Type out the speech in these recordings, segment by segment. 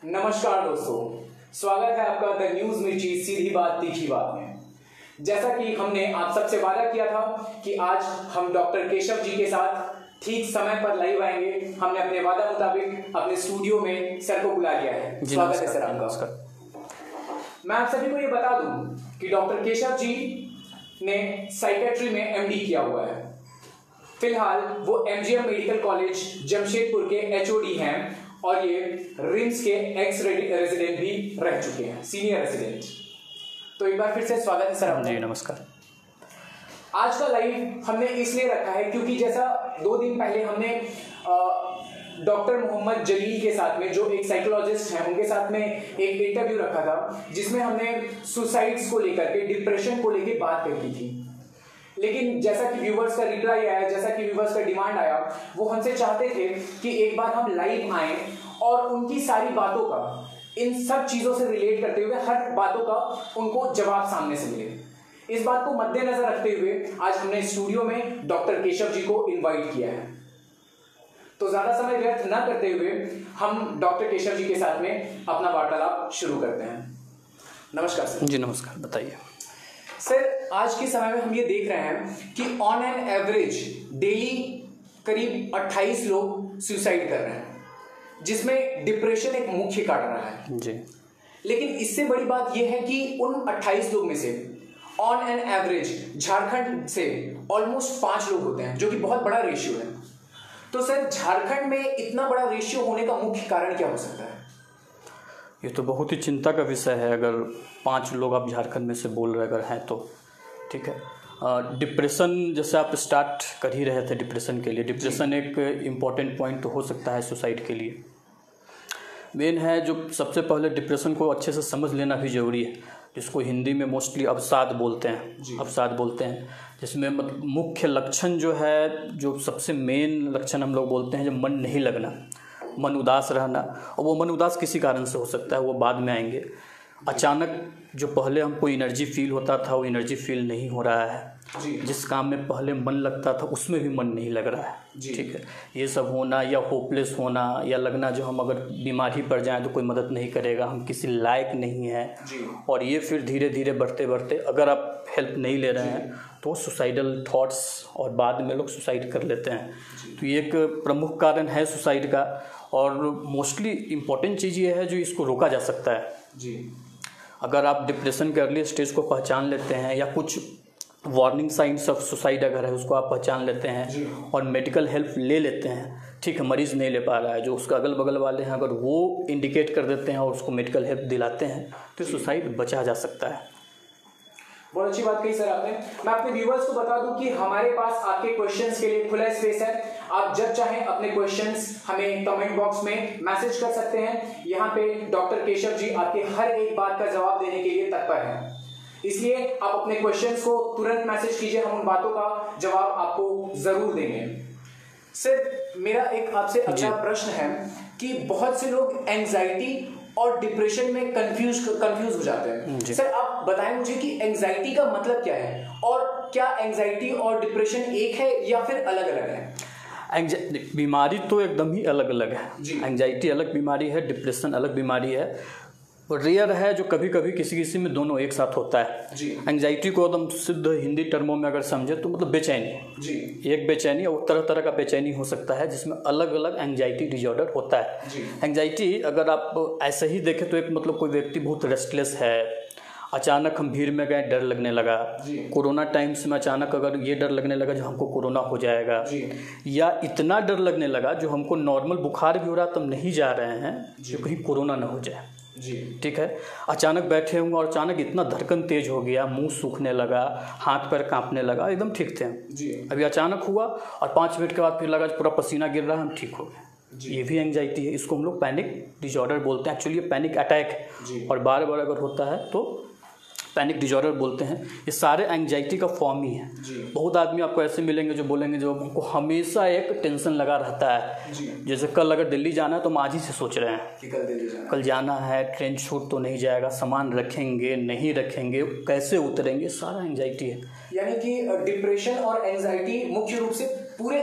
नमस्कार दोस्तों, स्वागत है आपका द न्यूज मिर्ची सीधी बात तीखी बात में। जैसा कि हमने आप सबसे वादा किया था कि आज हम डॉक्टर केशव जी के साथ ठीक समय पर लाइव आएंगे। हमने अपने वादा मुताबिक अपने स्टूडियो में सर को बुला लिया है। स्वागत है सर आपका। मैं आप सभी को ये बता दूं कि डॉक्टर केशव जी ने साइकेट्री में एमडी किया हुआ है। फिलहाल वो एमजीएम मेडिकल कॉलेज जमशेदपुर के एचओडी हैं और ये रिम्स के एक्स रेजिडेंट भी रह चुके हैं, सीनियर रेजिडेंट। तो एक बार फिर से स्वागत है सर आपका। जी नमस्कार। आज का लाइव हमने इसलिए रखा है क्योंकि जैसा 2 दिन पहले हमने डॉक्टर मोहम्मद जलील के साथ में, जो एक साइकोलॉजिस्ट हैं, उनके साथ में एक इंटरव्यू रखा था जिसमें हमने सुसाइड्स को लेकर के, डिप्रेशन को लेकर बात की थी। लेकिन जैसा कि व्यूवर्स का रिप्लाई आया, जैसा कि व्यूवर्स का डिमांड आया, वो हमसे चाहते थे कि एक बार हम लाइव आएं और उनकी सारी बातों का, इन सब चीजों से रिलेट करते हुए हर बातों का उनको जवाब सामने से मिले। इस बात को मद्देनजर रखते हुए आज हमने स्टूडियो में डॉक्टर केशव जी को इन्वाइट किया है। तो ज्यादा समय व्यर्थ न करते हुए हम डॉक्टर केशव जी के साथ में अपना वार्तालाप शुरू करते हैं। नमस्कार सर। जी नमस्कार, बताइए सर। आज के समय में हम ये देख रहे हैं कि ऑन एन एवरेज डेली करीब 28 लोग सुसाइड कर रहे हैं, जिसमें डिप्रेशन एक मुख्य कारण रहा है जी। लेकिन इससे बड़ी बात यह है कि उन 28 लोग में से ऑन एन एवरेज झारखंड से ऑलमोस्ट 5 लोग होते हैं, जो कि बहुत बड़ा रेशियो है। तो सर, झारखंड में इतना बड़ा रेशियो होने का मुख्य कारण क्या हो सकता है? ये तो बहुत ही चिंता का विषय है। अगर 5 लोग आप झारखंड में से बोल रहे अगर हैं तो ठीक है। डिप्रेशन जैसे आप स्टार्ट कर ही रहे थे, डिप्रेशन के लिए, डिप्रेशन एक इम्पॉर्टेंट पॉइंट तो हो सकता है सुसाइड के लिए। मेन है जो सबसे पहले डिप्रेशन को अच्छे से समझ लेना भी ज़रूरी है, जिसको हिंदी में मोस्टली अवसाद बोलते हैं। अवसाद बोलते हैं जिसमें मतलब मुख्य लक्षण जो है, जो सबसे मेन लक्षण हम लोग बोलते हैं, जब मन नहीं लगना, मन उदास रहना। और वो मन उदास किसी कारण से हो सकता है, वो बाद में आएंगे। अचानक जो पहले हमको एनर्जी फील होता था वो एनर्जी फील नहीं हो रहा है। जिस काम में पहले मन लगता था उसमें भी मन नहीं लग रहा है। ठीक है, ये सब होना या होपलेस होना या लगना जो हम अगर बीमारी पड़ जाएं तो कोई मदद नहीं करेगा, हम किसी लायक नहीं हैं। और ये फिर धीरे धीरे बढ़ते बढ़ते अगर आप हेल्प नहीं ले रहे हैं तो सुसाइडल थॉट्स, और बाद में लोग सुसाइड कर लेते हैं। तो ये एक प्रमुख कारण है सुसाइड का। और मोस्टली इम्पॉर्टेंट चीज़ ये है जो इसको रोका जा सकता है जी। अगर आप डिप्रेशन के अर्ली स्टेज को पहचान लेते हैं या कुछ वार्निंग साइंस ऑफ सुसाइड अगर है उसको आप पहचान लेते हैं और मेडिकल हेल्प ले लेते हैं। ठीक है, मरीज़ नहीं ले पा रहा है, जो उसका अगल बगल वाले हैं अगर वो इंडिकेट कर देते हैं और उसको मेडिकल हेल्प दिलाते हैं तो सुसाइड बचा जा सकता है। बहुत अच्छी बात कही सर आपने। मैं अपने व्यूअर्स को बता दूं कि हमारे पास आपके क्वेश्चंस के लिए खुला स्पेस है। आप जब चाहें अपने क्वेश्चंस हमें कमेंट बॉक्स में मैसेज कर सकते हैं। यहाँ पे डॉक्टर केशव जी आपके हर एक बात का जवाब देने के लिए तत्पर हैं, इसलिए आप अपने क्वेश्चंस को तुरंत मैसेज कीजिए, हम उन बातों का जवाब आपको जरूर देंगे। सर, मेरा एक आपसे अगला प्रश्न है कि बहुत से लोग एंजाइटी और डिप्रेशन में कंफ्यूज हो जाते हैं। सर, आप बताएं मुझे कि एंजाइटी का मतलब क्या है और क्या एंजाइटी और डिप्रेशन एक है या फिर अलग अलग है? बीमारी तो एकदम ही अलग अलग है। एंजाइटी अलग बीमारी है, डिप्रेशन अलग बीमारी है। और रेयर है जो कभी कभी किसी किसी में दोनों एक साथ होता है। एंजाइटी को एकदम सिद्ध हिंदी टर्मों में अगर समझे तो मतलब बेचैनी। एक बेचैनी और तरह तरह का बेचैनी हो सकता है जिसमें अलग अलग एंजाइटी डिसऑर्डर होता है। एंजाइटी अगर आप ऐसे ही देखें तो एक मतलब कोई व्यक्ति बहुत रेस्टलेस है, अचानक हम भीड़ में गए, डर लगने लगा। कोरोना टाइम्स में अचानक अगर ये डर लगने लगा जो हमको कोरोना हो जाएगा, या इतना डर लगने लगा जो हमको नॉर्मल बुखार भी हो रहा तब नहीं जा रहे हैं जो कहीं कोरोना ना हो जाए। ठीक है, अचानक बैठे होंगे और अचानक इतना धड़कन तेज हो गया, मुंह सूखने लगा, हाथ पैर कांपने लगा, एकदम ठीक थे अभी अचानक हुआ और 5 मिनट के बाद फिर लगा पूरा पसीना गिर रहा है, हम ठीक हो गए। ये भी एंजाइटी है, इसको हम लोग पैनिक डिसऑर्डर बोलते हैं। एक्चुअली ये पैनिक अटैक है और बार बार अगर होता है तो पैनिक डिसऑर्डर बोलते हैं। ये सारे एंजाइटी का फॉर्म ही है। बहुत आदमी आपको ऐसे मिलेंगे जो बोलेंगे जो हमको हमेशा एक टेंशन लगा रहता है। जैसे कल अगर दिल्ली जाना है तो हम आज ही से सोच रहे हैं कि कल जाना है, ट्रेन छूट तो नहीं जाएगा, सामान रखेंगे नहीं रखेंगे, कैसे उतरेंगे, सारा एंजाइटी है। यानी कि डिप्रेशन और एंजाइटी मुख्य रूप से पूरे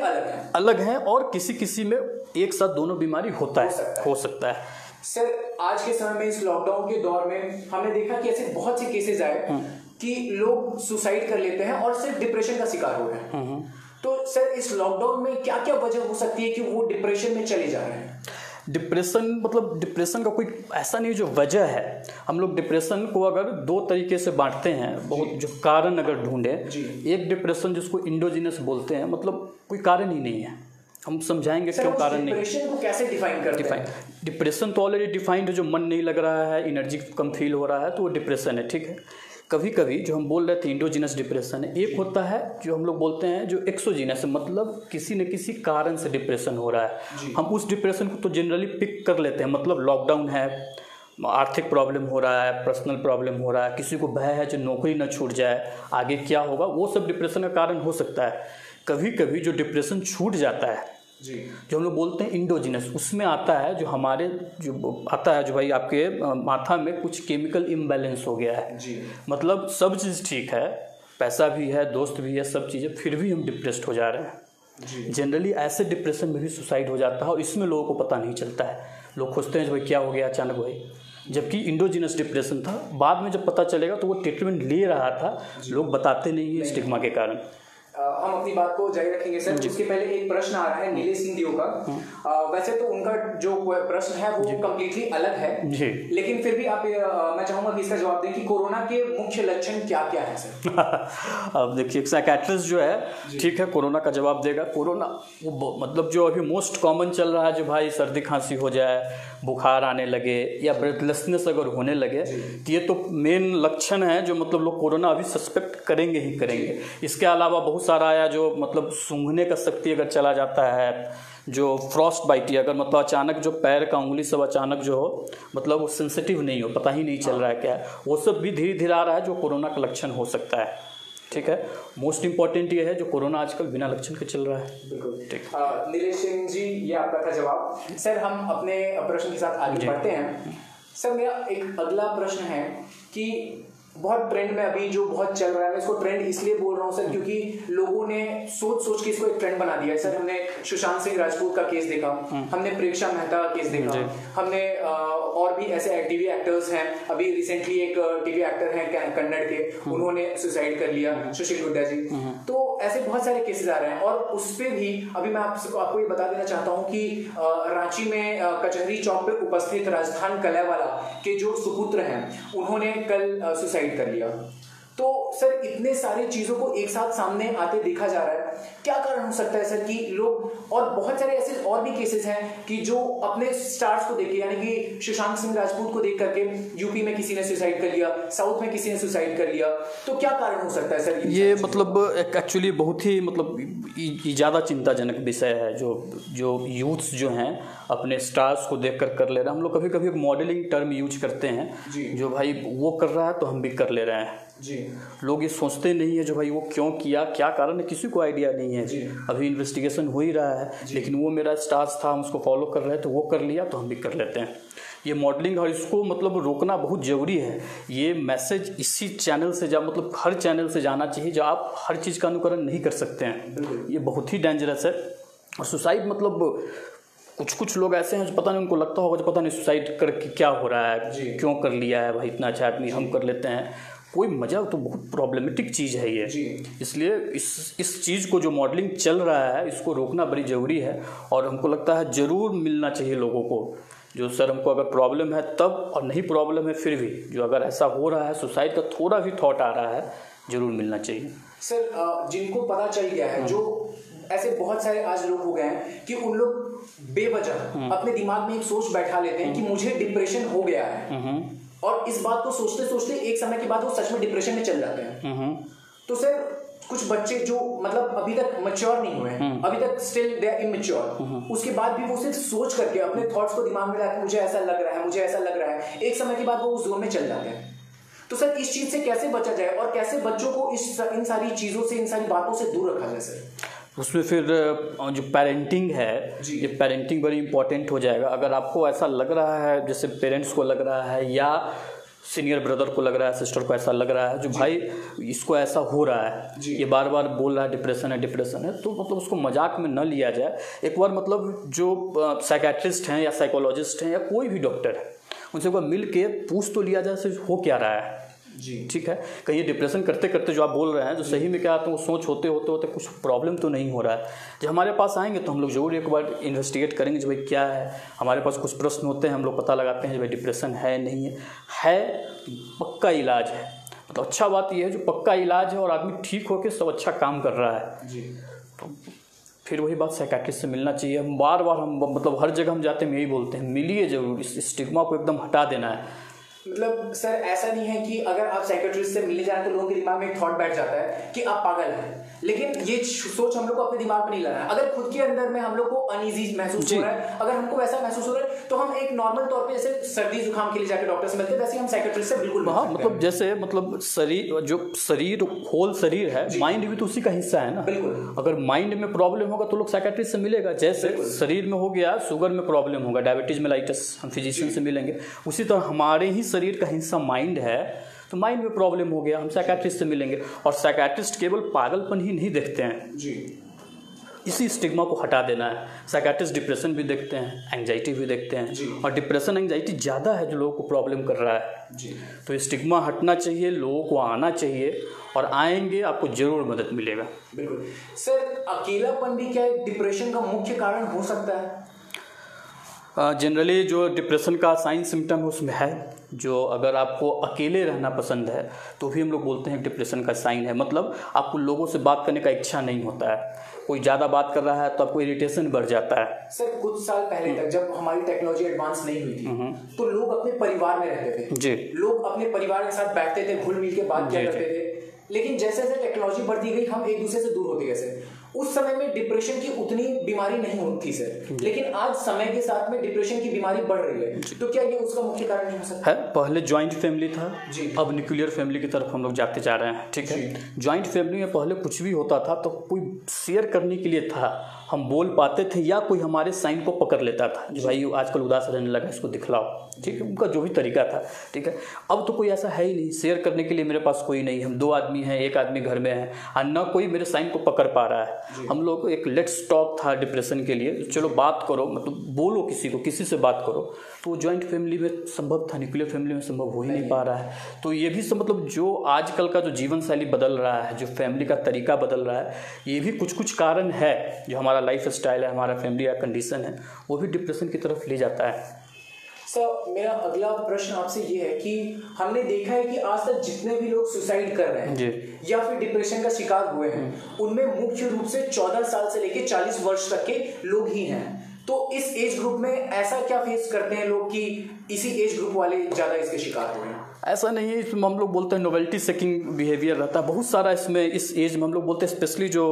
अलग हैं और किसी किसी में एक साथ दोनों बीमारी हो सकता है। सर आज के समय में इस लॉकडाउन के दौर में हमने देखा कि ऐसे बहुत से केसेस आए कि लोग सुसाइड कर लेते हैं और सिर्फ डिप्रेशन का शिकार हो रहे हैं। तो सर इस लॉकडाउन में क्या क्या वजह हो सकती है कि वो डिप्रेशन में चले जा रहे हैं? डिप्रेशन मतलब डिप्रेशन का कोई ऐसा नहीं जो वजह है। हम लोग डिप्रेशन को अगर दो तरीके से बांटते हैं, बहुत जो कारण अगर ढूंढे, एक डिप्रेशन जिसको इंडोजिनस बोलते हैं, मतलब कोई कारण ही नहीं है। हम समझाएंगे क्यों कारण नहीं। डिप्रेशन को कैसे डिफाइन करते हैं? डिप्रेशन तो ऑलरेडी डिफाइंड है, जो मन नहीं लग रहा है, एनर्जी कम फील हो रहा है, तो वो डिप्रेशन है, ठीक है। कभी कभी जो हम बोल रहे थे इंडोजिनस डिप्रेशन है, एक होता है जो हम लोग बोलते हैं जो एक्सोजिनस, मतलब किसी न किसी कारण से डिप्रेशन हो रहा है। हम उस डिप्रेशन को तो जनरली पिक कर लेते हैं, मतलब लॉकडाउन है, आर्थिक प्रॉब्लम हो रहा है, पर्सनल प्रॉब्लम हो रहा है, किसी को भय है जो नौकरी न छूट जाए, आगे क्या होगा, वो सब डिप्रेशन का कारण हो सकता है। कभी कभी जो डिप्रेशन छूट जाता है जी, जो हम लोग बोलते हैं इंडोजिनस, उसमें आता है जो हमारे जो आता है जो भाई आपके माथा में कुछ केमिकल इम्बैलेंस हो गया है जी। मतलब सब चीज़ ठीक है, पैसा भी है, दोस्त भी है, सब चीज़ें, फिर भी हम डिप्रेस्ड हो जा रहे हैं। जनरली ऐसे डिप्रेशन में भी सुसाइड हो जाता है और इसमें लोगों को पता नहीं चलता है। लोग खोजते हैं भाई क्या हो गया अचानक भाई, जबकि इंडोजिनस डिप्रेशन था। बाद में जब पता चलेगा तो वो ट्रीटमेंट ले रहा था, लोग बताते नहीं है स्टिग्मा के कारण। हम अपनी बात को जारी रखेंगे सर। उसके पहले एक प्रश्न आ रहा है नीलेश सिंह दियो का। वैसे तो उनका जो प्रश्न है वो कम्प्लीटली अलग है जी, लेकिन फिर भी आप मैं चाहूंगा कि इसका जवाब दें कि कोरोना के मुख्य लक्षण क्या क्या है सर? अब देखिए एक साइकेट्रिस्ट जो है, ठीक है, कोरोना का जवाब देगा। कोरोना वो मतलब जो अभी मोस्ट कॉमन चल रहा है, जो भाई सर्दी खांसी हो जाए, बुखार आने लगे या ब्रेथलेसनेस अगर होने लगे, तो ये तो मेन लक्षण है जो मतलब लोग कोरोना अभी सस्पेक्ट करेंगे ही करेंगे। इसके अलावा बहुत सारा आया जो मतलब सूंघने का शक्ति अगर चला जाता है, जो फ्रॉस्ट बाइट, अगर मतलब अचानक जो पैर का उंगली सब अचानक जो हो, मतलब वो सेंसिटिव नहीं हो, पता ही नहीं चल रहा है क्या है, वो सब भी धीरे धीरे आ रहा है जो कोरोना का लक्षण हो सकता है। ठीक है, मोस्ट इंपॉर्टेंट ये है जो कोरोना आजकल बिना लक्षण के चल रहा है। बिल्कुल ठीक। नीलेश सिंह जी, ये आपका था जवाब। सर हम अपने प्रश्न के साथ आगे बढ़ते हैं। सर मेरा एक अगला प्रश्न है कि बहुत ट्रेंड में अभी जो बहुत चल रहा है, मैं इसको ट्रेंड इसलिए बोल रहा हूँ सर क्योंकि लोगों ने सोच सोच के इसको एक ट्रेंड बना दिया है। सर हमने सुशांत सिंह राजपूत का केस देखा, हमने प्रेक्षा मेहता का केस देखा, हमने और भी ऐसे टीवी एक्टर्स हैं। अभी रिसेंटली एक टीवी एक्टर हैं कन्नड़ के, उन्होंने सुसाइड कर लिया, सुशील गुड्डा जी। तो ऐसे बहुत सारे केसेस आ रहे हैं और उस पर भी अभी मैं आपको ये बता देना चाहता हूँ कि रांची में कचहरी चौक पे उपस्थित राजस्थान कलैवाला के जो सुपुत्र हैं, उन्होंने कल सुसाइड कर लिया। तो सर इतने सारे चीजों को एक साथ सामने आते देखा जा रहा है, क्या कारण हो सकता है सर कि लोग, और बहुत सारे ऐसे और भी केसेस हैं कि जो अपने स्टार्स को देख के, यानी कि सुशांत सिंह राजपूत को देख करके यूपी में किसी ने सुसाइड कर लिया, साउथ में किसी ने सुसाइड कर लिया, तो क्या कारण हो सकता है सर? ये मतलब एक्चुअली बहुत ही मतलब ज़्यादा चिंताजनक विषय है जो यूथ्स जो हैं अपने स्टार्स को देख कर ले रहे हैं। हम लोग कभी कभी एक मॉडलिंग टर्म यूज करते हैं, जो भाई वो कर रहा है तो हम भी कर ले रहे हैं जी। लोग ये सोचते नहीं है जो भाई वो क्यों किया, क्या कारण है, किसी को आइडिया नहीं है जी। अभी इन्वेस्टिगेशन हो ही रहा है, लेकिन वो मेरा स्टार्स था, हम उसको फॉलो कर रहे हैं तो वो कर लिया तो हम भी कर लेते हैं। ये मॉडलिंग, और इसको मतलब रोकना बहुत ज़रूरी है। ये मैसेज इसी चैनल से मतलब हर चैनल से जाना चाहिए, जो आप हर चीज़ का अनुकरण नहीं कर सकते हैं। ये बहुत ही डेंजरस है। और सुसाइड मतलब कुछ लोग ऐसे हैं जो पता नहीं, उनको लगता होगा जो पता नहीं सुसाइड करके क्या हो रहा है, क्यों कर लिया है भाई, इतना अच्छा आदमी, हम कर लेते हैं, कोई मजा, तो बहुत प्रॉब्लमेटिक चीज़ है ये। इसलिए इस चीज़ को जो मॉडलिंग चल रहा है इसको रोकना बड़ी ज़रूरी है। और हमको लगता है ज़रूर मिलना चाहिए लोगों को, जो सर हमको अगर प्रॉब्लम है तब, और नहीं प्रॉब्लम है फिर भी, जो अगर ऐसा हो रहा है सुसाइड का थोड़ा भी थॉट आ रहा है, ज़रूर मिलना चाहिए। सर जिनको पता चल गया है, जो ऐसे बहुत सारे आज लोग हो गए हैं कि उन लोग बेवजह अपने दिमाग में एक सोच बैठा लेते हैं कि मुझे डिप्रेशन हो गया है, और इस बात को सोचते सोचते एक समय के बाद वो सच में डिप्रेशन में चल जाते हैं। तो सर कुछ बच्चे जो मतलब अभी तक मैच्योर नहीं हुए हैं, अभी तक स्टिल दे आर इमैच्योर, उसके बाद भी वो सिर्फ सोच करके अपने थॉट्स को दिमाग में लाके मुझे ऐसा लग रहा है, मुझे ऐसा लग रहा है, एक समय के बाद वो उस जोन में चल जाते हैं। तो सर इस चीज से कैसे बचा जाए और कैसे बच्चों को इन सारी चीजों से, इन सारी बातों से दूर रखा जाए सर? उसमें फिर जो पेरेंटिंग है, ये पेरेंटिंग बड़ी इंपॉर्टेंट हो जाएगा। अगर आपको ऐसा लग रहा है, जैसे पेरेंट्स को लग रहा है या सीनियर ब्रदर को लग रहा है, सिस्टर को ऐसा लग रहा है, जो भाई इसको ऐसा हो रहा है, ये बार बार बोल रहा है डिप्रेशन है, तो मतलब उसको मजाक में न लिया जाए। एक बार मतलब जो साइकेट्रिस्ट हैं या साइकोलॉजिस्ट हैं या कोई भी डॉक्टर है, उनसे एक बार मिल के पूछ तो लिया जाए हो क्या रहा है जी। ठीक है, कहीं डिप्रेशन करते करते जो आप बोल रहे हैं, जो सही में क्या आता है वो सोच होते कुछ प्रॉब्लम तो नहीं हो रहा है। जब हमारे पास आएंगे तो हम लोग जरूर एक बार इन्वेस्टिगेट करेंगे जो भाई क्या है। हमारे पास कुछ प्रश्न होते हैं, हम लोग पता लगाते हैं भाई डिप्रेशन है नहीं है पक्का इलाज है। तो अच्छा बात यह है जो पक्का इलाज है और आदमी ठीक होकर सब अच्छा काम कर रहा है जी, तो फिर वही बात साइकियाट्रिस्ट से मिलना चाहिए। हम बार हम मतलब हर जगह हम जाते हैं यही बोलते हैं, मिलिए जरूर, इस स्टिग्मा को एकदम हटा देना है। मतलब सर ऐसा नहीं है कि अगर आप साइकियाट्रिस्ट से मिलने जाए तो लोगों के दिमाग में एक थॉट बैठ जाता है कि आप पागल हैं, लेकिन ये सोच हम लोग को अपने दिमाग में नहीं लाना है। अगर खुद के अंदर में हम लोग को अनईजी महसूस हो रहा है, अगर हमको वैसा महसूस हो रहा है, तो हम एक नॉर्मल तौर पे जैसे सर्दी जुकाम के लिए जाकर डॉक्टर से मिलते हैं, वैसे हम साइकियाट्रिस्ट से बिल्कुल मतलब जैसे मतलब शरीर होल शरीर है, माइंड भी तो उसी का हिस्सा है ना। बिल्कुल, अगर माइंड में प्रॉब्लम होगा तो लोग साइकियाट्रिस्ट से मिलेगा। जैसे शरीर में हो गया शुगर में प्रॉब्लम होगा, डायबिटीज मेलाइटिस, हम फिजिशियन से मिलेंगे। उसी तरह हमारे ही शरीर का हिस्सा माइंड है, तो माइंड में प्रॉब्लम हो गया, हम साइकियाट्रिस्ट से मिलेंगे। और साइकियाट्रिस्ट केवल पागलपन ही नहीं देखते हैं जी, इसी स्टिग्मा को हटा देना है। साइकियाट्रिस्ट डिप्रेशन भी देखते हैं, एंजाइटी भी देखते हैं, और डिप्रेशन एंजाइटी ज़्यादा है जो लोगों को प्रॉब्लम कर रहा है जी। तो ये स्टिग्मा हटना चाहिए, लोगों को आना चाहिए, और आएंगे आपको जरूर मदद मिलेगा। बिल्कुल सर, अकेलापन भी क्या डिप्रेशन का मुख्य कारण हो सकता है? जनरली जो डिप्रेशन का साइन सिम्टम है उसमें है, जो अगर आपको अकेले रहना पसंद है तो भी हम लोग बोलते हैं डिप्रेशन का साइन है। मतलब आपको लोगों से बात करने का इच्छा नहीं होता है, कोई ज़्यादा बात कर रहा है तो आपको इरिटेशन बढ़ जाता है। सर कुछ साल पहले तक जब हमारी टेक्नोलॉजी एडवांस नहीं हुई थी तो लोग अपने परिवार में रहते थे जी, लोग अपने परिवार के साथ बैठते थे, घुल मिल के बात किया करते थे। लेकिन जैसे जैसे टेक्नोलॉजी बढ़ती गई हम एक दूसरे से दूर होते गए सर। उस समय में डिप्रेशन की उतनी बीमारी नहीं होती सर, लेकिन आज समय के साथ में डिप्रेशन की बीमारी बढ़ रही है, तो क्या ये उसका मुख्य कारण नहीं हो सकता है? पहले ज्वाइंट फैमिली था जी, अब न्यूक्लियर फैमिली की तरफ हम लोग जाते जा रहे हैं। ठीक है, ज्वाइंट फैमिली में पहले कुछ भी होता था तो कोई शेयर करने के लिए था, हम बोल पाते थे, या कोई हमारे साइन को पकड़ लेता था कि भाई आजकल उदास रहने लगा, इसको दिखलाओ। ठीक है, उनका जो भी तरीका था। ठीक है, अब तो कोई ऐसा है ही नहीं, शेयर करने के लिए मेरे पास कोई नहीं, हम 2 आदमी हैं, एक आदमी घर में है, और न कोई मेरे साइन को पकड़ पा रहा है। हम लोग एक लेट्स टॉक था डिप्रेशन के लिए, चलो बात करो, मतलब बोलो किसी से बात करो, तो वो ज्वाइंट फैमिली में संभव था, न्यूक्लियर फैमिली में संभव हो ही नहीं पा रहा है। तो ये भी सब मतलब जो आजकल का जो जीवन शैली बदल रहा है, जो फैमिली का तरीका बदल रहा है, ये भी कुछ कारण है। जो हमारा लाइफ स्टाइल है, हमारा फैमिली का कंडीशन है, वो भी डिप्रेशन की तरफ ले जाता है। सर मेरा अगला प्रश्न आपसे ये है कि हमने देखा है कि आज तक जितने भी लोग सुसाइड कर रहे हैं या फिर डिप्रेशन का शिकार हुए हैं, उनमें मुख्य रूप से 14 साल से लेकर 40 वर्ष तक के लोग ही हैं। तो इस एज ग्रुप में ऐसा क्या फेस करते हैं लोग कि इसी एज ग्रुप वाले ज़्यादा इसके शिकार हुए हैं? ऐसा नहीं है, इसमें हम लोग बोलते हैं नोवेल्टी सेकिंग बिहेवियर रहता है बहुत सारा इसमें। इस एज में हम लोग बोलते हैं स्पेशली जो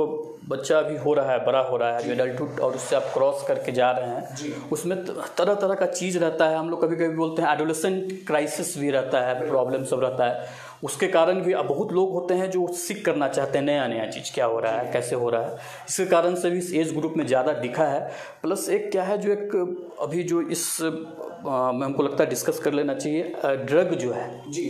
बच्चा अभी हो रहा है, बड़ा हो रहा है, जो एडल्टहुड और उससे आप क्रॉस करके जा रहे हैं, उसमें तरह तरह का चीज़ रहता है। हम लोग कभी कभी बोलते हैं एडोलेसेंट क्राइसिस भी रहता है, प्रॉब्लम सब रहता है। उसके कारण भी अब बहुत लोग होते हैं जो सीख करना चाहते हैं नया चीज़, क्या हो रहा है, कैसे हो रहा है। इसके कारण से भी इस एज ग्रुप में ज़्यादा दिखा है। प्लस एक क्या है, जो एक अभी जो इस में हमको लगता है डिस्कस कर लेना चाहिए, ड्रग जो है,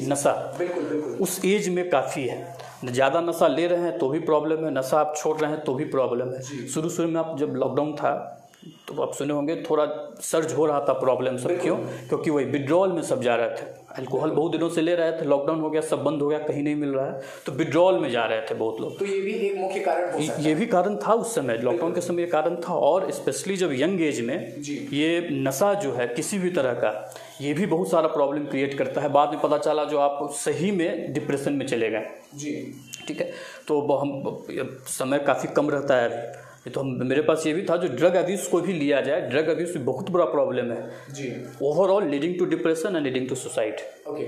नशा, बिल्कुल उस एज में काफ़ी है। ज़्यादा नशा ले रहे हैं तो भी प्रॉब्लम है, नशा आप छोड़ रहे हैं तो भी प्रॉब्लम है। शुरू में आप जब लॉकडाउन था तो आप सुने होंगे थोड़ा सर्ज हो रहा था प्रॉब्लम सब। क्यों? क्योंकि वही विड्रॉल में सब जा रहे थे, अल्कोहल बहुत दिनों से ले रहे थे, लॉकडाउन हो गया, सब बंद हो गया, कहीं नहीं मिल रहा है, तो विड्रॉल में जा रहे थे बहुत लोग। तो ये भी एक मुख्य कारण हो सकता है। ये भी कारण था उस समय, लॉकडाउन के समय ये कारण था। और स्पेशली जब यंग एज में ये नशा जो है किसी भी तरह का, ये भी बहुत सारा प्रॉब्लम क्रिएट करता है। बाद में पता चला जो आप सही में डिप्रेशन में चले गए जी। ठीक है, तो हम समय काफ़ी कम रहता है तो मेरे पास ये भी था, जो ड्रग अब्यूज़ को भी लिया जाए, ड्रग अब्यूज़ भी बहुत बड़ा प्रॉब्लम है जी, overall leading to depression and leading to suicide. Okay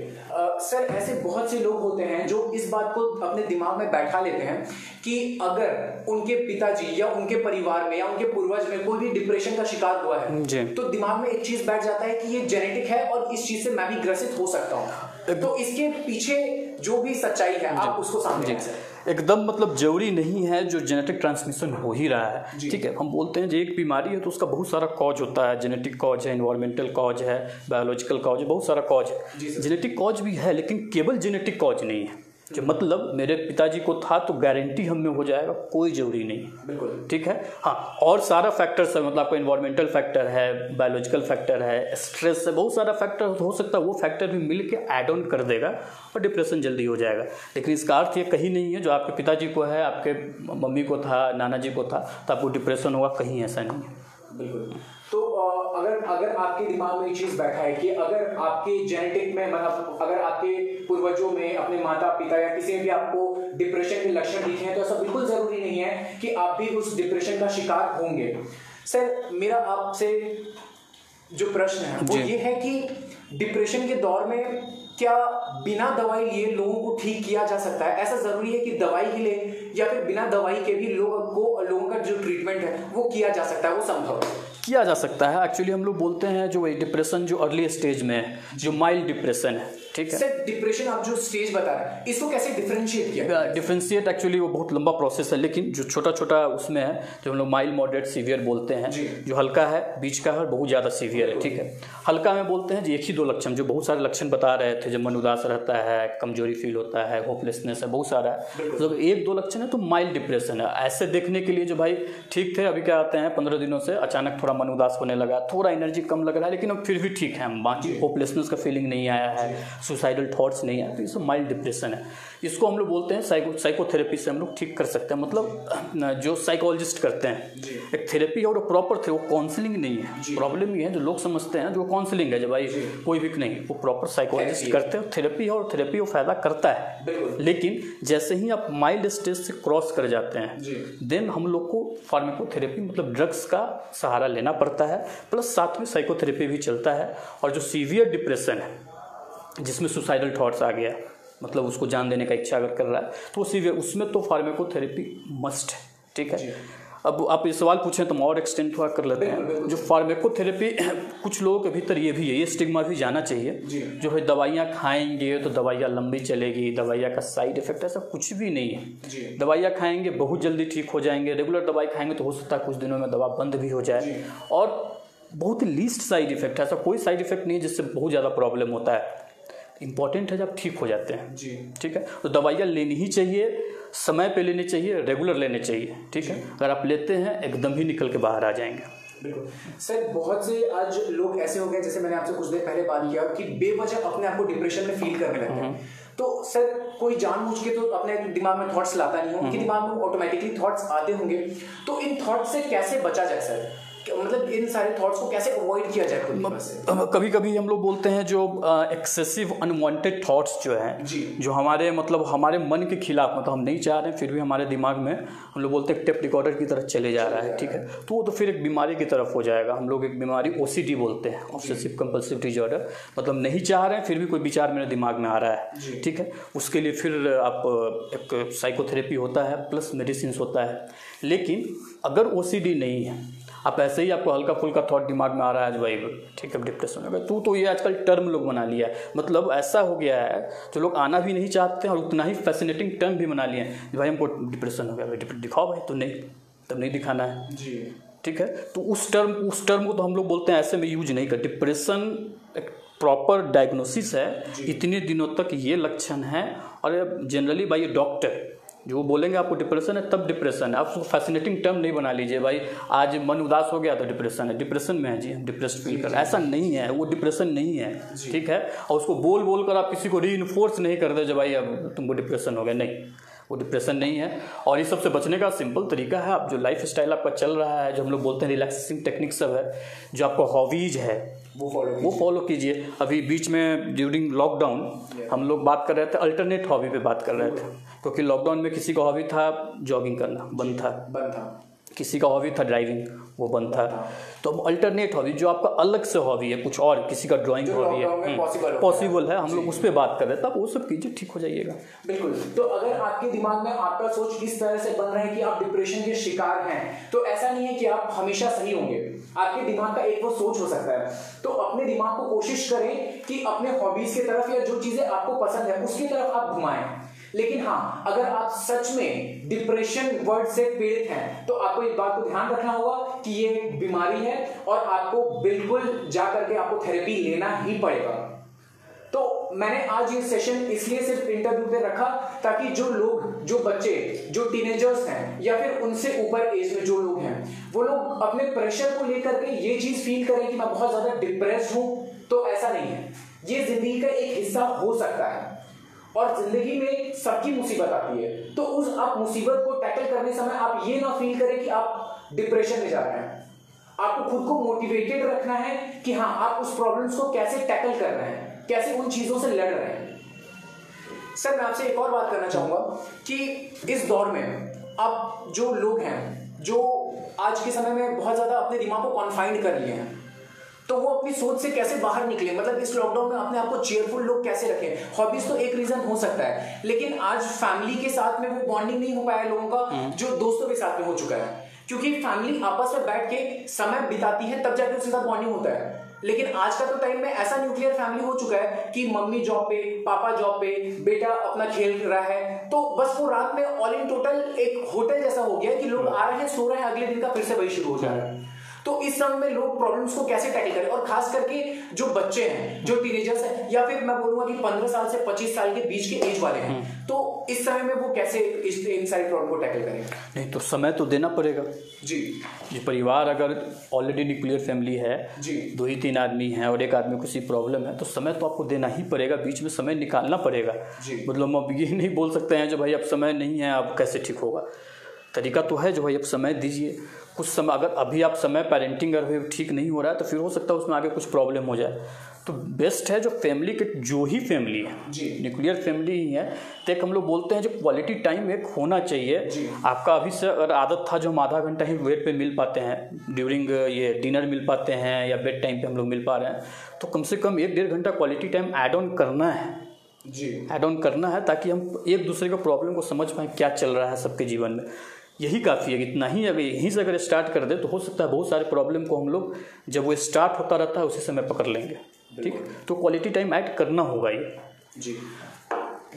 sir, ऐसे बहुत से लोग होते हैं जो इस बात को अपने दिमाग में बैठा लेते हैं कि अगर उनके पिताजी या उनके परिवार में या उनके पूर्वज में कोई भी डिप्रेशन का शिकार हुआ है जी, तो दिमाग में एक चीज बैठ जाता है कि ये जेनेटिक है और इस चीज से मैं भी ग्रसित हो सकता हूँ। तो इसके पीछे जो भी सच्चाई है आप उसको सामने रखें। एकदम मतलब जरूरी नहीं है जो जेनेटिक ट्रांसमिशन हो ही रहा है, ठीक है। हम बोलते हैं जो एक बीमारी है तो उसका बहुत सारा कॉज होता है, जेनेटिक कॉज है, इन्वायरमेंटल कॉज है, बायोलॉजिकल कॉज है, बहुत सारा कॉज है। जेनेटिक कॉज भी है लेकिन केवल जेनेटिक कॉज नहीं है। जो मतलब मेरे पिताजी को था तो गारंटी हम में हो जाएगा, कोई जरूरी नहीं, बिल्कुल, ठीक है। हाँ, और सारा फैक्टर्स है, मतलब आपका इन्वायरमेंटल फैक्टर है, बायोलॉजिकल फैक्टर है, स्ट्रेस है, बहुत सारा फैक्टर हो सकता है, वो फैक्टर भी मिल के ऐड ऑन कर देगा और डिप्रेशन जल्दी हो जाएगा। लेकिन इसका अर्थ ये कहीं नहीं है जो आपके पिताजी को है, आपके मम्मी को था, नाना जी को था तो आपको डिप्रेशन होगा, कहीं ऐसा नहीं है। बिल्कुल। तो अगर आपके दिमाग में ये चीज़ बैठा है कि अगर आपके जेनेटिक में, मतलब अगर आपके पूर्वजों में, अपने माता पिता या किसी में भी आपको डिप्रेशन के लक्षण दिखे हैं तो ऐसा बिल्कुल ज़रूरी नहीं है कि आप भी उस डिप्रेशन का शिकार होंगे। सर, मेरा आपसे जो प्रश्न है वो ये है कि डिप्रेशन के दौर में क्या बिना दवाई लिए लोगों को ठीक किया जा सकता है? ऐसा ज़रूरी है कि दवाई ही ले, या फिर बिना दवाई के भी लोगों का जो ट्रीटमेंट है वो किया जा सकता है, वो संभव किया जा सकता है? एक्चुअली हम लोग बोलते हैं जो डिप्रेशन जो अर्ली स्टेज में है, जो माइल्ड डिप्रेशन है, ठीक है। सर, डिप्रेशन आप जो स्टेज बता रहे हैं इसको कैसे डिफरेंशिएट किया? डिफरेंशिएट एक्चुअली वो बहुत लंबा प्रोसेस है, लेकिन जो छोटा छोटा उसमें है, जो हम लोग माइल्ड, मॉडरेट, सीवियर बोलते हैं, जो हल्का है, बीच का है और बहुत ज़्यादा सीवियर है, ठीक है। हल्का में बोलते हैं एक ही दो लक्षण, जो बहुत सारे लक्षण बता रहे थे, जब मन उदास रहता है, कमजोरी फील होता है, होपलेसनेस है, बहुत सारा है, मतलब एक दो लक्षण है तो माइल्ड डिप्रेशन है। ऐसे देखने के लिए जो भाई ठीक थे, अभी क्या आते हैं 15 दिनों से अचानक थोड़ा मन उदास होने लगा, थोड़ा एनर्जी कम लग रहा है, लेकिन अब फिर भी ठीक है, बाकी होपलेसनेस का फीलिंग नहीं आया है, सुसाइडल थॉट्स नहीं आया, तो ये सब माइल्ड डिप्रेशन है। इसको हम लोग बोलते हैं साइकोथेरेपी से हम लोग ठीक कर सकते हैं, मतलब जो साइकोलॉजिस्ट करते हैं, एक थेरेपी है और प्रॉपर थे, वो काउंसलिंग नहीं है। प्रॉब्लम ये है जो लोग समझते हैं जो काउंसलिंग है, जब भाई कोई भी नहीं, वो प्रॉपर साइकोलॉजिस्ट करते हैं, थेरेपी है और थेरेपी वो फायदा करता है। लेकिन जैसे ही आप माइल्ड स्टेज से क्रॉस कर जाते हैं देन हम लोग को फार्माकोथेरेपी मतलब ड्रग्स का सहारा लेना पड़ता है, प्लस साथ में साइकोथेरेपी भी चलता है। और जो सीवियर डिप्रेशन है जिसमें सुसाइडल थॉट्स आ गया, मतलब उसको जान देने का इच्छा अगर कर रहा है, तो सीवियर, उसमें तो फार्माकोथेरेपी मस्ट है, ठीक है। अब आप ये सवाल पूछें तो हम और एक्सटेंड थोड़ा कर लेते हैं। जो फार्माकोथेरेपी, कुछ लोगों के भीतर ये भी है, ये स्टिग्मा भी जाना चाहिए, जो है दवाइयाँ खाएंगे तो दवाइयाँ लंबी चलेगी, दवाइयाँ का साइड इफेक्ट ऐसा कुछ भी नहीं है। दवाइयाँ खाएंगे बहुत जल्दी ठीक हो जाएंगे, रेगुलर दवाई खाएंगे तो हो सकता है कुछ दिनों में दवा बंद भी हो जाए, और बहुत ही लीस्ट साइड इफेक्ट है, ऐसा कोई साइड इफेक्ट नहीं है जिससे बहुत ज़्यादा प्रॉब्लम होता है। इंपॉर्टेंट है जब ठीक हो जाते हैं, ठीक है। तो दवाइयाँ लेनी ही चाहिए, समय पे लेनी चाहिए, रेगुलर लेने चाहिए, ठीक है। अगर आप लेते हैं एकदम ही निकल के बाहर आ जाएंगे। बिल्कुल सर, बहुत से आज लोग ऐसे हो गए, जैसे मैंने आपसे कुछ देर पहले बात किया, कि बेवजह अपने आप को डिप्रेशन में फील करने लगते हैं। तो सर, कोई जानबूझ के तो अपने दिमाग में थॉट्स लाता नहीं हो, उनके दिमाग में ऑटोमेटिकली थॉट्स आते होंगे, तो इन थॉट्स से कैसे बचा जाए सर? मतलब इन सारे थॉट्स को कैसे अवॉइड किया जाए खुद से? कभी कभी हम लोग बोलते हैं जो एक्सेसिव अनवांटेड थॉट्स जो हैं, जो हमारे मतलब हमारे मन के खिलाफ, मतलब हम नहीं चाह रहे हैं फिर भी हमारे दिमाग में हम लोग बोलते हैं टेप रिकॉर्डर की तरफ चले जा रहा है, ठीक है। तो वो तो फिर एक बीमारी की तरफ हो जाएगा। हम लोग एक बीमारी OCD बोलते हैं, ऑब्सेसिव कंपल्सिव डिसऑर्डर, मतलब नहीं चाह रहे हैं फिर भी कोई विचार मेरे दिमाग में आ रहा है, ठीक है। उसके लिए फिर आप एक साइकोथेरेपी होता है प्लस मेडिसिन होता है। लेकिन अगर OCD नहीं है, आप ऐसे ही आपको हल्का फुल्का थॉट दिमाग में आ रहा है भाई ठीक है डिप्रेशन हो गया, तो ये आजकल टर्म लोग बना लिया है, मतलब ऐसा हो गया है जो लोग आना भी नहीं चाहते हैं और उतना ही फैसिनेटिंग टर्म भी बना लिए हैं, भाई हमको डिप्रेशन हो गया, भाई दिखाओ भाई, तो नहीं, तब नहीं दिखाना है जी, ठीक है। तो उस टर्म को तो हम लोग बोलते हैं ऐसे में यूज नहीं कर। डिप्रेशन एक प्रॉपर डायग्नोसिस है, इतने दिनों तक ये लक्षण है, और जनरली बाय डॉक्टर जो बोलेंगे आपको डिप्रेशन है तब डिप्रेशन है। आप उसको फैसिनेटिंग टर्म नहीं बना लीजिए, भाई आज मन उदास हो गया तो डिप्रेशन है, डिप्रेशन में है जी हम डिप्रेस्ड फील कर, ऐसा नहीं है, वो डिप्रेशन नहीं है, ठीक है। और उसको बोल कर आप किसी को रीइंफोर्स नहीं कर दे जो भाई अब तुमको डिप्रेशन हो गया, नहीं, वो डिप्रेशन नहीं है। और इस सबसे बचने का सिंपल तरीका है, आप जो लाइफ स्टाइल आपका चल रहा है, जो हम लोग बोलते हैं रिलैक्सिंग टेक्निक सब है, जो आपको हॉबीज है वो फॉलो कीजिए। अभी बीच में ड्यूरिंग लॉकडाउन हम लोग बात कर रहे थे, अल्टरनेट हॉबी पे बात कर रहे थे, क्योंकि लॉकडाउन में किसी का हॉबी था जॉगिंग करना, बंद था, किसी का हॉबी था ड्राइविंग, वो बंद था। तो अब अल्टरनेट हॉबी जो आपका अलग से हॉबी है, कुछ और किसी का ड्राइंग हॉबी है, पॉसिबल है, हम लोग उस पर बात कर रहे हैं, तब वो सब कीजिए, ठीक हो जाइएगा। बिल्कुल। तो अगर आपके दिमाग में आपका सोच इस तरह से बन रहा है कि आप डिप्रेशन के शिकार हैं, तो ऐसा नहीं है कि आप हमेशा सही होंगे, आपके दिमाग का एक वो सोच हो सकता है। तो अपने दिमाग को कोशिश करें कि अपने हॉबीज की तरफ या जो चीजें आपको पसंद है उसकी तरफ आप घुमाएं। लेकिन हाँ, अगर आप सच में डिप्रेशन वर्ड से पीड़ित हैं तो आपको इस बात को ध्यान रखना होगा कि ये बीमारी है और आपको बिल्कुल जा करके आपको थेरेपी लेना ही पड़ेगा। तो मैंने आज ये सेशन इसलिए सिर्फ इंटरव्यू पे रखा ताकि जो लोग, जो बच्चे, जो टीनेजर्स हैं या फिर उनसे ऊपर एज में जो लोग हैं, वो लोग अपने प्रेशर को लेकर के ये चीज फील करें कि मैं बहुत ज्यादा डिप्रेस्ड हूं, तो ऐसा नहीं है। ये जिंदगी का एक हिस्सा हो सकता है और जिंदगी में सबकी मुसीबत आती है, तो उस आप मुसीबत को टैकल करने समय आप ये ना फील करें कि आप डिप्रेशन में जा रहे हैं। आपको खुद को मोटिवेटेड रखना है कि हाँ, आप उस प्रॉब्लम्स को कैसे टैकल कर रहे हैं, कैसे उन चीजों से लड़ रहे हैं। सर, मैं आपसे एक और बात करना चाहूंगा कि इस दौर में अब जो लोग हैं, जो आज के समय में बहुत ज्यादा अपने दिमाग को कॉन्फाइंड कर लिए हैं, तो वो अपनी सोच से कैसे बाहर निकले, मतलब इस लॉकडाउन में अपने आप को चेयरफुल लोग कैसे रखें। हॉबीज तो एक रीजन हो सकता है, लेकिन आज फैमिली के साथ में वो बॉन्डिंग नहीं हो पाया लोगों का जो दोस्तों के साथ में हो चुका है, क्योंकि फैमिली आपस में बैठ के समय बिताती है तब जाके उसके साथ बॉन्डिंग होता है। लेकिन आज का तो टाइम में ऐसा न्यूक्लियर फैमिली हो चुका है कि मम्मी जॉब पे, पापा जॉब पे, बेटा अपना खेल रहा है, तो बस वो रात में ऑल इन टोटल एक होटल जैसा हो गया कि लोग आ रहे हैं, सो रहे हैं, अगले दिन का फिर से वही शुरू हो जा रहा है। तो इस समय में लोग प्रॉब्लम्स को कैसे टैकल करें, और खास करके जो बच्चे हैं, जो टीनेजर्स हैं, या फिर मैं बोलूंगा कि 15 साल से 25 साल के बीच के एज वाले हैं, तो इस समय में वो कैसे इन सारी प्रॉब्लम को टैकल करें? नहीं तो समय तो देना पड़ेगा जी। ये परिवार अगर ऑलरेडी न्यूक्लियर फैमिली है जी, 2 ही 3 आदमी हैं और एक आदमी को किसी प्रॉब्लम है, तो समय तो आपको देना ही पड़ेगा, बीच में समय निकालना पड़ेगा जी। मतलब अब ये नहीं बोल सकते हैं जो भाई अब समय नहीं है, अब कैसे ठीक होगा। तरीका तो है जो भाई अब समय दीजिए कुछ समय। अगर अभी आप समय पेरेंटिंग अगर ठीक नहीं हो रहा है तो फिर हो सकता है उसमें आगे कुछ प्रॉब्लम हो जाए। तो बेस्ट है जो फैमिली के, जो ही फैमिली है न्यूक्लियर फैमिली ही है, तो एक हम लोग बोलते हैं जो क्वालिटी टाइम एक होना चाहिए। आपका अभी से अगर आदत था जो हम आधा घंटा ही बेड पे मिल पाते हैं, ड्यूरिंग ये डिनर मिल पाते हैं या बेड टाइम पे हम लोग मिल पा रहे हैं, तो कम से कम 1-1.5 घंटा क्वालिटी टाइम ऐड ऑन करना है जी, ऐड ऑन करना है, ताकि हम एक दूसरे का प्रॉब्लम को समझ पाएँ क्या चल रहा है सबके जीवन में। यही काफ़ी है, इतना ही अगर यहीं से अगर स्टार्ट कर दे तो हो सकता है बहुत सारे प्रॉब्लम को हम लोग जब वो स्टार्ट होता रहता है उसी समय पकड़ लेंगे। ठीक, तो क्वालिटी टाइम ऐड करना होगा ये जी।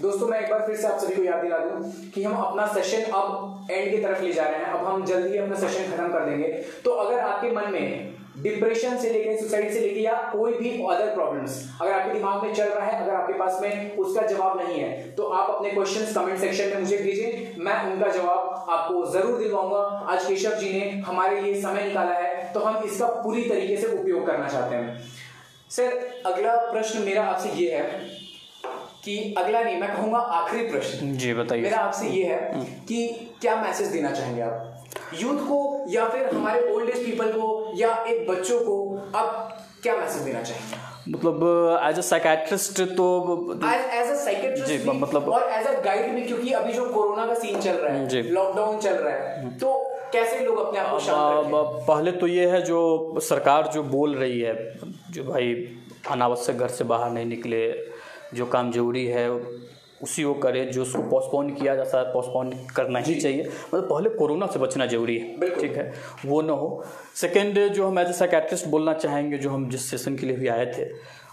दोस्तों, मैं एक बार फिर से आप सभी को याद दिला दूं कि हम अपना सेशन अब एंड की तरफ ले जा रहे हैं। अब हम जल्दी ही अपना सेशन खत्म कर देंगे। तो अगर आपके मन में डिप्रेशन से लेकर, सुसाइड से लेकर या कोई भी अदर प्रॉब्लम्स अगर आपके दिमाग में चल रहा है, अगर आपके पास में उसका जवाब नहीं है, तो आप अपने क्वेश्चंस कमेंट सेक्शन में मुझे दीजिए, मैं उनका जवाब आपको जरूर दिलवाऊंगा। आज केशव जी ने हमारे लिए समय निकाला है, तो हम इसका पूरी तरीके से उपयोग करना चाहते हैं। सर, अगला प्रश्न मेरा आपसे ये है कि अगला नहीं, मैं कहूंगा आखिरी प्रश्न जी, बताइए। मेरा आपसे ये है कि क्या मैसेज देना चाहेंगे आप यूथ को या फिर हमारे ओल्ड एज पीपल को या एक बच्चों को, आप क्या मैसेज देना चाहेंगे? मतलब एज अ साइकेट्रिस्ट तो एज अ साइकेट्रिस्ट मतलब और एज अ गाइड भी, क्योंकि अभी जो कोरोना का सीन चल रहा है, लॉकडाउन चल रहा है, तो कैसे लोग अपने आप को शांत रखें? पहले तो ये है जो सरकार जो बोल रही है जो भाई अनावश्यक घर से बाहर नहीं निकले, जो काम जरूरी है उसी को करे, जो उसको पोस्टपोन किया जा सकता है पोस्टपोन करना ही चाहिए। मतलब पहले कोरोना से बचना जरूरी है, ठीक है, वो ना हो। सेकेंड, जो हम एज ए साइकेट्रिस्ट बोलना चाहेंगे, जो हम जिस सेशन के लिए भी आए थे,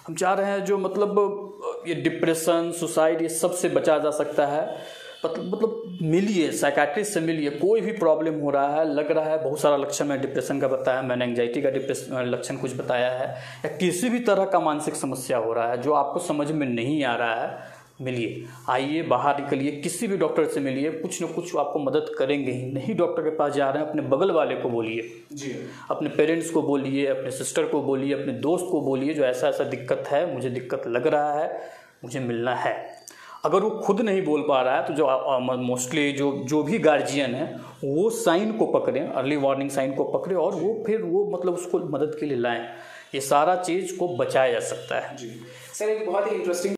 हम चाह रहे हैं जो मतलब ये डिप्रेशन, सुसाइड, ये सब से बचा जा सकता है। मतलब मिलिए, साइकेट्रिस्ट से मिलिए, कोई भी प्रॉब्लम हो रहा है, लग रहा है बहुत सारा लक्षण मैं डिप्रेशन का बताया, मैंने एंग्जाइटी का लक्षण कुछ बताया है, या किसी भी तरह का मानसिक समस्या हो रहा है जो आपको समझ में नहीं आ रहा है, मिलिए, आइए, बाहर निकलिए, किसी भी डॉक्टर से मिलिए, कुछ न कुछ आपको मदद करेंगे ही। नहीं डॉक्टर के पास जा रहे हैं, अपने बगल वाले को बोलिए जी, अपने पेरेंट्स को बोलिए, अपने सिस्टर को बोलिए, अपने दोस्त को बोलिए जो ऐसा ऐसा दिक्कत है, मुझे दिक्कत लग रहा है, मुझे मिलना है। अगर वो खुद नहीं बोल पा रहा है तो जो मोस्टली जो भी गार्जियन है वो साइन को पकड़ें, अर्ली वार्निंग साइन को पकड़े और वो फिर वो मतलब उसको मदद के लिए लाएं। ये सारा चीज़ को बचाया जा सकता है जी। सर, एक बहुत ही इंटरेस्टिंग,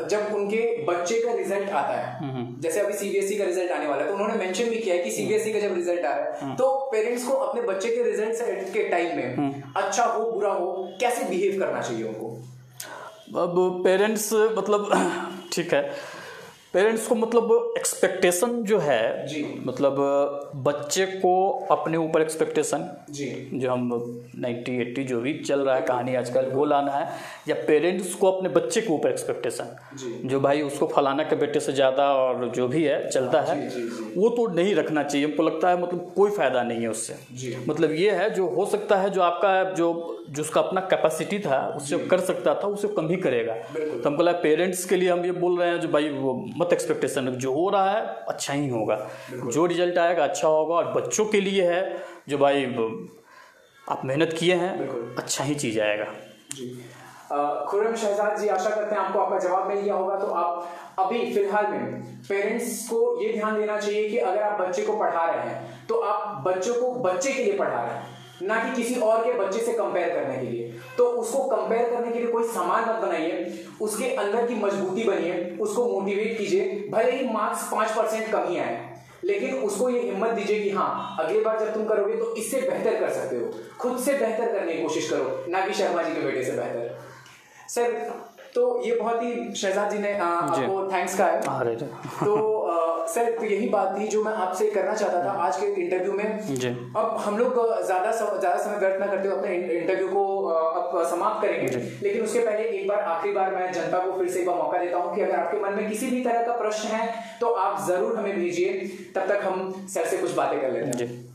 जब उनके बच्चे का रिजल्ट आता है, जैसे अभी सीबीएसई का रिजल्ट आने वाला है, तो उन्होंने मेंशन भी किया है कि सीबीएसई का जब रिजल्ट आ रहा है तो पेरेंट्स को अपने बच्चे के रिजल्ट के टाइम में अच्छा हो बुरा हो कैसे बिहेव करना चाहिए उनको। अब पेरेंट्स मतलब ठीक है, पेरेंट्स को मतलब एक्सपेक्टेशन जो है जी, मतलब बच्चे को अपने ऊपर एक्सपेक्टेशन जी, जो हम 90-80 जो भी चल रहा है कहानी आजकल वो लाना है, या पेरेंट्स को अपने बच्चे के ऊपर एक्सपेक्टेशन जो भाई उसको फलाना के बेटे से ज़्यादा और जो भी है चलता है वो तो नहीं रखना चाहिए। हमको लगता है मतलब कोई फ़ायदा नहीं है उससे। मतलब ये है जो हो सकता है जो आपका जो उसका अपना कैपेसिटी था उससे कर सकता था उसे कम ही करेगा। तो हमको लगा पेरेंट्स के लिए हम ये बोल रहे हैं जो भाई वो मत एक्सपेक्टेशन, जो हो रहा है अच्छा ही होगा, जो रिजल्ट आएगा अच्छा होगा। और बच्चों के लिए है जो भाई आप मेहनत किए हैं अच्छा ही चीज़ आएगा। जी खुर्रम शहजाद जी, आशा करते हैं आपको आपका जवाब मिल गया होगा। तो आप अभी फिलहाल में पेरेंट्स को ये ध्यान देना चाहिए कि अगर आप बच्चे को पढ़ा रहे हैं तो आप बच्चों को बच्चे के लिए पढ़ा रहे हैं, ना कि किसी और के बच्चे से कंपेयर करने के लिए। तो उसको कंपेयर करने के लिए कोई सामान मत बनाइए, उसके अंदर की मजबूती बनिए, उसको मोटिवेट कीजिए। भले ही मार्क्स 5% कम ही आए, लेकिन उसको ये हिम्मत दीजिए कि हाँ अगली बार जब तुम करोगे तो इससे बेहतर कर सकते हो। खुद से बेहतर करने की कोशिश करो, ना कि शर्मा जी के बेटे से बेहतर। सर तो ये बहुत ही शहजाद जी ने आपको थैंक्स कहा है। तो सर तो यही बात थी जो मैं आपसे करना चाहता था आज के इंटरव्यू में। अब हम लोग ज्यादा समय व्यर्थ ना करते हुए अपने इंटरव्यू को अब समाप्त करेंगे, लेकिन उसके पहले एक बार आखिरी बार मैं जनता को फिर से एक बार मौका देता हूं कि अगर आपके मन में किसी भी तरह का प्रश्न है तो आप जरूर हमें भेजिए, तब तक हम सर से कुछ बातें कर लेते हैं।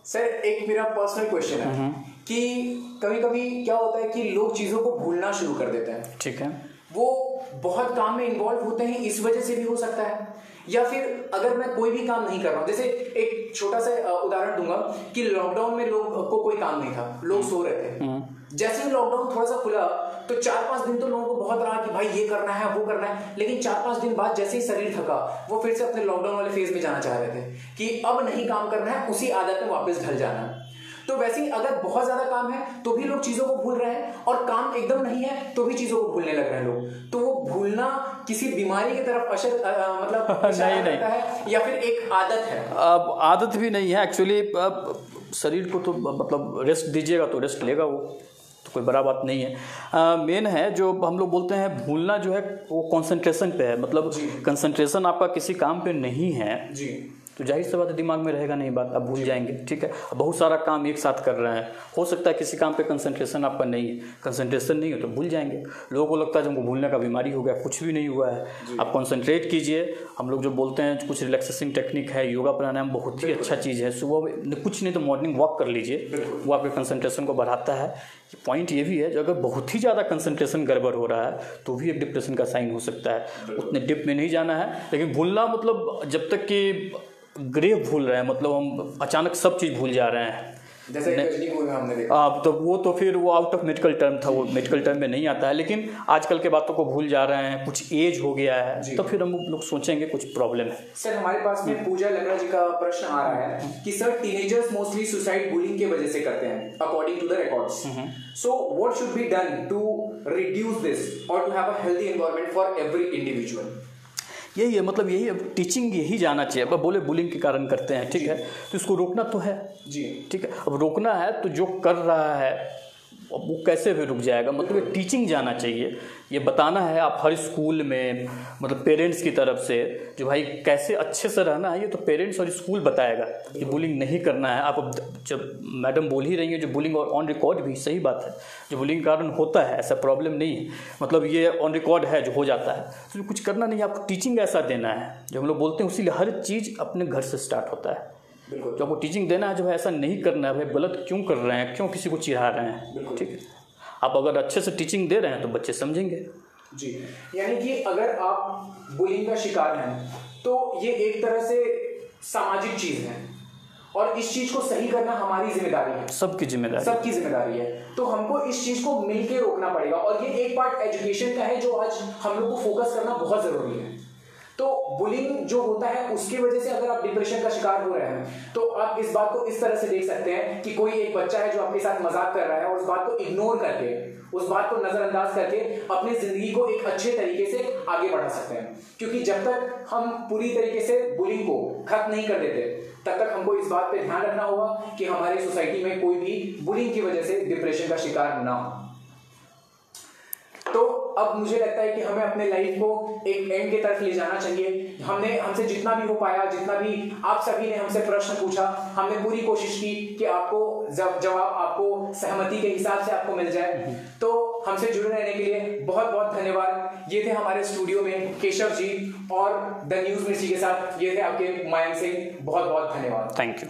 सर एक मेरा पर्सनल क्वेश्चन है कि कभी कभी क्या होता है कि लोग चीजों को भूलना शुरू कर देते हैं। ठीक है, वो बहुत काम में इन्वॉल्व होते हैं, इस वजह से भी हो सकता है, या फिर अगर मैं कोई भी काम नहीं कर रहा हूं, जैसे एक छोटा सा उदाहरण दूंगा कि लॉकडाउन में लोग को कोई काम नहीं था, लोग सो रहे थे। जैसे ही लॉकडाउन थोड़ा सा खुला तो 4-5 दिन तो लोगों को बहुत रहा कि भाई ये करना है वो करना है, लेकिन 4-5 दिन बाद जैसे ही शरीर थका वो फिर से अपने लॉकडाउन वाले फेज में जाना चाह रहे थे कि अब नहीं काम करना है, उसी आदत में वापस ढल जाना है। तो वैसे ही अगर बहुत ज्यादा काम है तो भी लोग चीजों को भूल रहे हैं, और काम एकदम नहीं है तो भी चीजों को भूलने लग रहे हैं लोग। तो वो भूलना किसी बीमारी की तरफ मतलब नहीं करता है या फिर एक आदत है? अब आदत भी नहीं है एक्चुअली। शरीर को तो मतलब रेस्ट दीजिएगा तो रेस्ट लेगा, वो तो कोई बड़ा बात नहीं है। मेन है जो हम लोग बोलते हैं भूलना जो है वो कंसंट्रेशन पे है। मतलब कंसंट्रेशन आपका किसी काम पे नहीं है जी, तो जाहिर सी बात है दिमाग में रहेगा नहीं बात, आप भूल जाएंगे। ठीक है, बहुत सारा काम एक साथ कर रहे हैं, हो सकता है किसी काम पे कंसंट्रेशन आपका नहीं है, कंसंट्रेशन नहीं हो तो भूल जाएंगे। लोगों को लगता है हमको भूलने का बीमारी हो गया, कुछ भी नहीं हुआ है। आप कंसंट्रेट कीजिए। हम लोग जो बोलते हैं कुछ रिलैक्सेशन टेक्निक है, योगा प्राणायाम बहुत ही अच्छा चीज़ है। सुबह कुछ नहीं तो मॉर्निंग वॉक कर लीजिए, वो आपके कंसंट्रेशन को बढ़ाता है। पॉइंट ये भी है जो अगर बहुत ही ज़्यादा कंसंट्रेशन गड़बड़ हो रहा है तो भी एक डिप्रेशन का साइन हो सकता है। उतने डिप में नहीं जाना है, लेकिन भूलना मतलब जब तक कि ग्रेव भूल रहे हैं, मतलब हम अचानक सब चीज़ भूल जा रहे हैं, जैसे हमने देखा। तो वो तो फिर वो आउट ऑफ मेडिकल टर्म था, वो मेडिकल टर्म में नहीं आता है। लेकिन आजकल के बातों को भूल जा रहे हैं, कुछ एज हो गया है तो फिर हम लोग सोचेंगे कुछ प्रॉब्लम है। सर हमारे पास में पूजा लकड़ा जी का प्रश्न आ रहा है कि sir teenagers mostly suicide bullying के वजह से करते हैं according to the records, so what should be done to reduce this और to have a healthy environment for every individual? यही है, मतलब यही अब टीचिंग यही जाना चाहिए। अब बोले बुलिंग के कारण करते हैं, ठीक है, तो इसको रोकना तो है जी, ठीक है। अब रोकना है तो जो कर रहा है अब वो कैसे भी रुक जाएगा, मतलब ये टीचिंग जाना चाहिए। ये बताना है आप हर स्कूल में, मतलब पेरेंट्स की तरफ से जो भाई कैसे अच्छे से रहना है, ये तो पेरेंट्स और स्कूल बताएगा कि बुलिंग नहीं करना है। आप अब जब मैडम बोल ही रही है जो बुलिंग और ऑन रिकॉर्ड भी सही बात है, जो बुलिंग कारण होता है ऐसा प्रॉब्लम नहीं है, मतलब ये ऑन रिकॉर्ड है जो हो जाता है, तो कुछ करना नहीं है, आपको टीचिंग ऐसा देना है जो हम लोग बोलते हैं। इसीलिए हर चीज़ अपने घर से स्टार्ट होता है। जो आपको टीचिंग देना है जो है ऐसा नहीं करना है, भाई गलत क्यों कर रहे हैं, क्यों किसी को चिढ़ा रहे हैं, ठीक है। आप अगर अच्छे से टीचिंग दे रहे हैं तो बच्चे समझेंगे जी। यानी कि अगर आप बुलिंग का शिकार हैं तो ये एक तरह से सामाजिक चीज है और इस चीज को सही करना हमारी जिम्मेदारी है, सबकी जिम्मेदारी है। तो हमको इस चीज को मिलकर रोकना पड़ेगा और ये एक पार्ट एजुकेशन का है जो आज हम लोग को फोकस करना बहुत जरूरी है। तो बुलिंग जो होता है उसकी वजह से अगर आप डिप्रेशन का शिकार हो रहे हैं तो आप इस बात को इस तरह से देख सकते हैं कि कोई एक बच्चा है जो आपके साथ मजाक कर रहा है और उस बात को इग्नोर करके, उस बात को नजरअंदाज करके अपनी जिंदगी को एक अच्छे तरीके से आगे बढ़ा सकते हैं। क्योंकि जब तक हम पूरी तरीके से बुलिंग को खत्म नहीं कर देते तब तक हमको इस बात पे ध्यान रखना होगा कि हमारी सोसाइटी में कोई भी बुलिंग की वजह से डिप्रेशन का शिकार ना हो। तो अब मुझे लगता है कि हमें अपने लाइफ को एक एंड की तरफ ले जाना चाहिए। हमसे जितना भी हो पाया, जितना भी आप सभी ने हमसे प्रश्न पूछा, हमने पूरी कोशिश की कि आपको जवाब आपको सहमति के हिसाब से आपको मिल जाए। तो हमसे जुड़े रहने के लिए बहुत बहुत धन्यवाद। ये थे हमारे स्टूडियो में केशव जी और द न्यूज़ मिर्ची के साथ, ये थे आपके मयंक सिंह। बहुत बहुत धन्यवाद। Thank you.